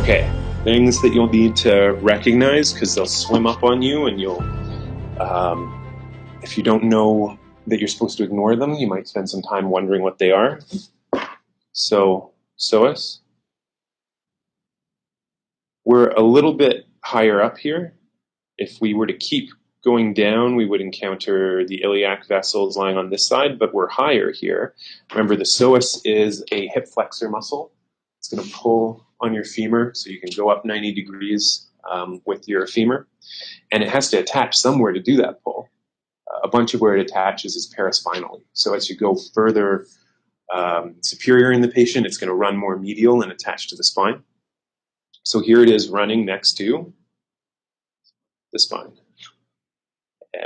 Okay, things that you'll need to recognize because they'll swim up on you, and you'll, if you don't know that you're supposed to ignore them, you might spend some time wondering what they are. So, psoas. We're a little bit higher up here. If we were to keep going down, we would encounter the iliac vessels lying on this side, but we're higher here. Remember, the psoas is a hip flexor muscle. It's going to pull on your femur, so you can go up 90 degrees with your femur. And it has to attach somewhere to do that pull. A bunch of where it attaches is paraspinally. So as you go further superior in the patient, it's going to run more medial and attach to the spine. So here it is running next to the spine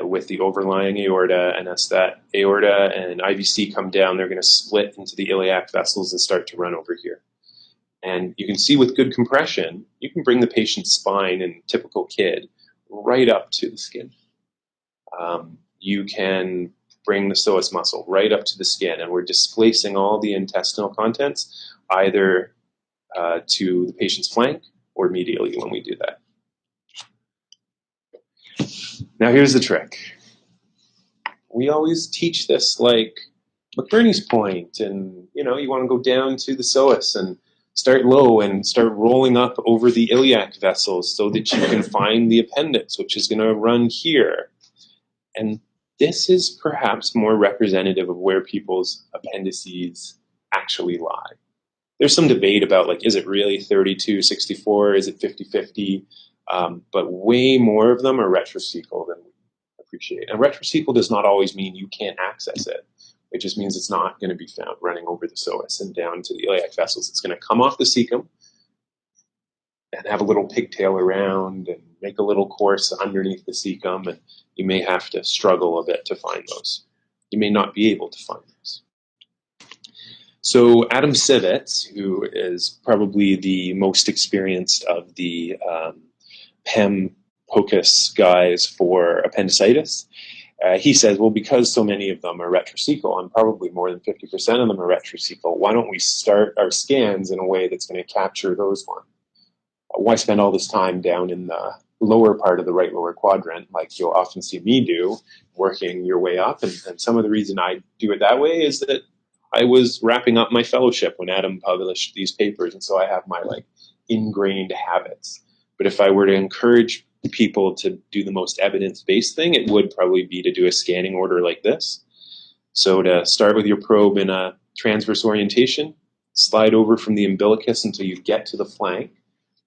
with the overlying aorta, and as that aorta and IVC come down, they're going to split into the iliac vessels and start to run over here. And you can see with good compression, you can bring the patient's spine in typical kid right up to the skin. You can bring the psoas muscle right up to the skin, and we're displacing all the intestinal contents either to the patient's flank or medially when we do that. Now here's the trick. We always teach this like McBurney's point, and you want to go down to the psoas and start low and start rolling up over the iliac vessels so that you can find the appendix, which is going to run here. And this is perhaps more representative of where people's appendices actually lie. There's some debate about, like, is it really 32-64? Is it 50-50? But way more of them are retrocecal than we appreciate. And retrocecal does not always mean you can't access it. It just means it's not going to be found running over the psoas and down to the iliac vessels. It's going to come off the cecum and have a little pigtail around and make a little course underneath the cecum, and you may have to struggle a bit to find those. You may not be able to find those. So Adam Sivitz, who is probably the most experienced of the PEM POCUS guys for appendicitis, he says, well, because so many of them are retrocecal, and probably more than 50% of them are retrocecal, why don't we start our scans in a way that's going to capture those ones? Why spend all this time down in the lower part of the right lower quadrant, like you'll often see me do, working your way up? And some of the reason I do it that way is that I was wrapping up my fellowship when Adam published these papers, and so I have my ingrained habits. But if I were to encourage people to do the most evidence-based thing, it would probably be to do a scanning order like this. So to start with your probe in a transverse orientation, slide over from the umbilicus until you get to the flank.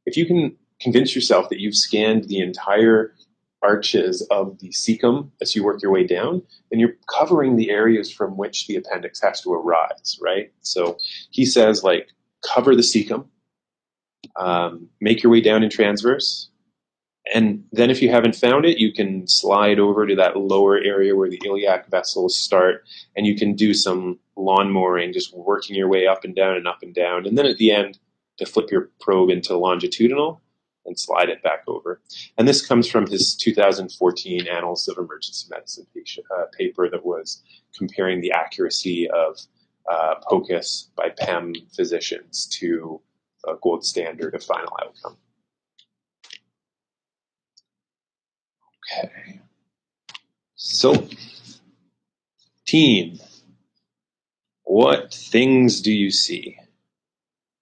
If you can convince yourself that you've scanned the entire arches of the cecum as you work your way down, then you're covering the areas from which the appendix has to arise, right? So he says, cover the cecum, make your way down in transverse, and then if you haven't found it, you can slide over to that lower area where the iliac vessels start, and you can do some lawn mowing, just working your way up and down and up and down, and then at the end, to flip your probe into longitudinal and slide it back over. And this comes from his 2014 Annals of Emergency Medicine paper that was comparing the accuracy of POCUS by PEM physicians to a gold standard of final outcome. Okay. So, team, what things do you see?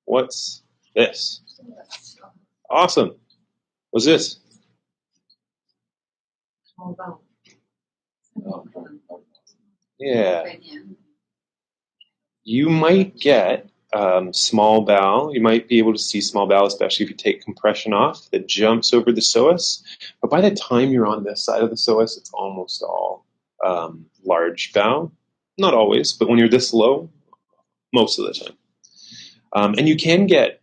What's this? Awesome. What's this? Yeah. You might get small bowel. You might be able to see small bowel, especially if you take compression off, that jumps over the psoas. But by the time you're on this side of the psoas, it's almost all large bowel. Not always, but when you're this low, most of the time. And you can get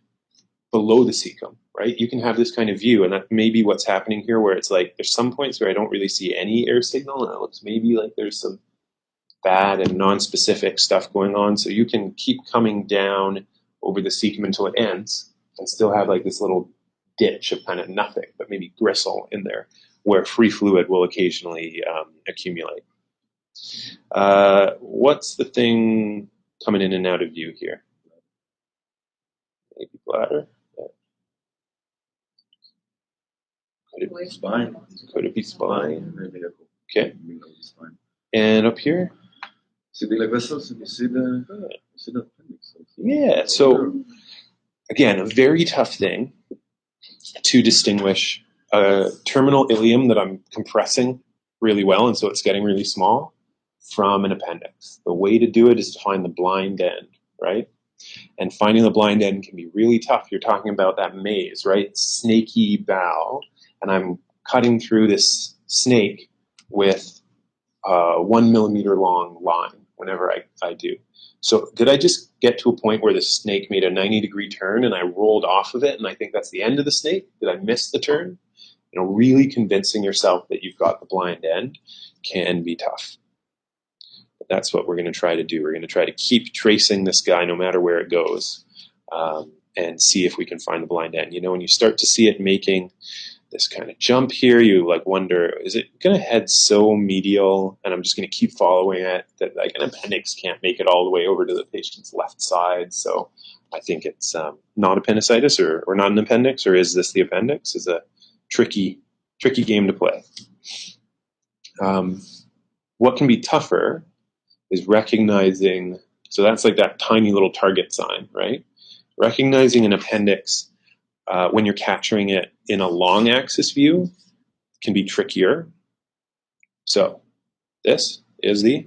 below the cecum, right? You can have this kind of view, and that may be what's happening here, where it's there's some points where I don't really see any air signal, and it looks maybe like there's some bad and non-specific stuff going on. So you can keep coming down over the cecum until it ends and still have this little ditch of kind of nothing, but maybe gristle in there where free fluid will occasionally accumulate. What's the thing coming in and out of view here? Maybe bladder. Spine. Could it be spine? Maybe Okay. spine. And up here? See the vessels, and you see the appendix. Yeah. So again, a very tough thing to distinguish a terminal ileum that I'm compressing really well, and so it's getting really small, from an appendix. The way to do it is to find the blind end, right? And finding the blind end can be really tough. You're talking about that maze, right? Snaky valve, and I'm cutting through this snake with a 1 millimeter long line whenever I do. So did I just get to a point where the snake made a 90-degree turn and I rolled off of it and I think that's the end of the snake? Did I miss the turn? Really convincing yourself that you've got the blind end can be tough. But that's what we're going to try to do. We're going to try to keep tracing this guy no matter where it goes, and see if we can find the blind end. When you start to see it making this kind of jump here, you wonder, is it going to head so medial and I'm just going to keep following it that an appendix can't make it all the way over to the patient's left side? So I think it's not appendicitis or not an appendix, or is this the appendix? Is a tricky game to play. What can be tougher is recognizing, so that's like that tiny little target sign, right? Recognizing an appendix when you're capturing it in a long axis view can be trickier. So this is the,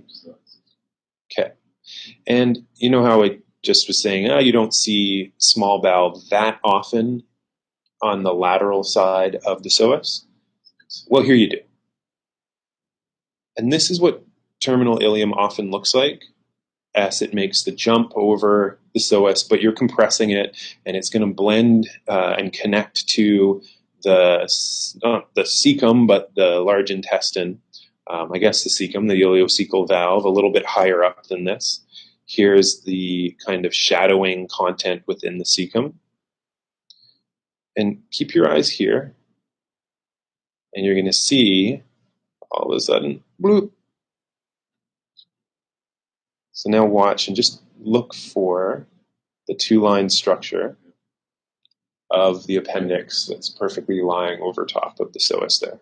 okay. And you know how I just was saying, you don't see small valve that often on the lateral side of the psoas? Well, here you do. And this is what terminal ileum often looks like as it makes the jump over the psoas, but you're compressing it, and it's going to blend and connect to not the cecum, but the large intestine. I guess the cecum, the ileocecal valve, a little bit higher up than this. Here's the kind of shadowing content within the cecum. And keep your eyes here, and you're going to see all of a sudden, bloop. So now watch and just look for the two-line structure of the appendix that's perfectly lying over top of the psoas there.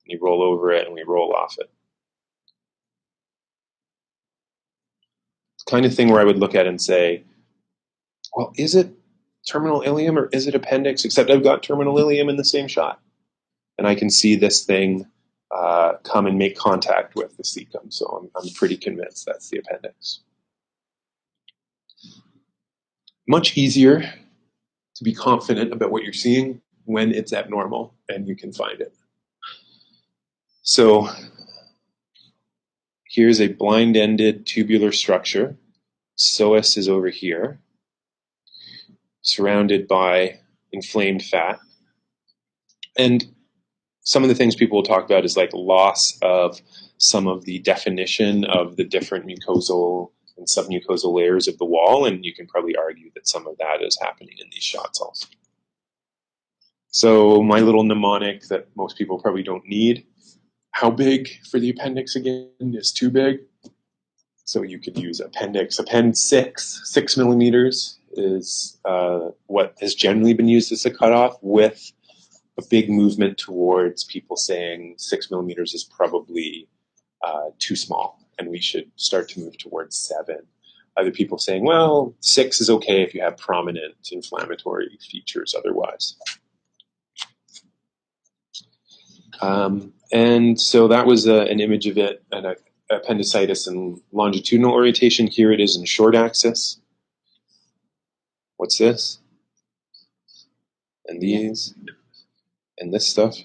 You roll over it and we roll off it. It's the kind of thing where I would look at it and say, well, is it terminal ileum or is it appendix? Except I've got terminal ileum in the same shot. And I can see this thing come and make contact with the cecum. So I'm pretty convinced that's the appendix. Much easier to be confident about what you're seeing when it's abnormal and you can find it. So here's a blind-ended tubular structure. Psoas is over here, surrounded by inflamed fat. And some of the things people will talk about is like loss of some of the definition of the different mucosal and submucosal layers of the wall, and you can probably argue that some of that is happening in these shots also. So my little mnemonic that most people probably don't need, how big for the appendix again is too big. So you could use appendix. Append 6 millimeters is what has generally been used as a cutoff, with a big movement towards people saying 6 millimeters is probably too small and we should start to move towards 7. Other people saying, well, 6 is okay if you have prominent inflammatory features otherwise. And so that was an image of it, an appendicitis in longitudinal orientation. Here it is in short axis. What's this? And these? And this stuff?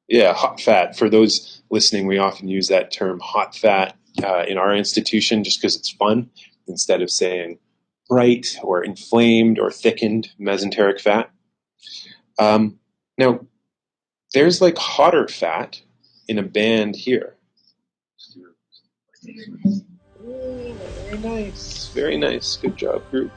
Yeah, hot fat. For those listening, we often use that term hot fat in our institution just because it's fun, instead of saying bright or inflamed or thickened mesenteric fat. Now, there's like hotter fat in a band here. Very nice. Very nice. Good job, group.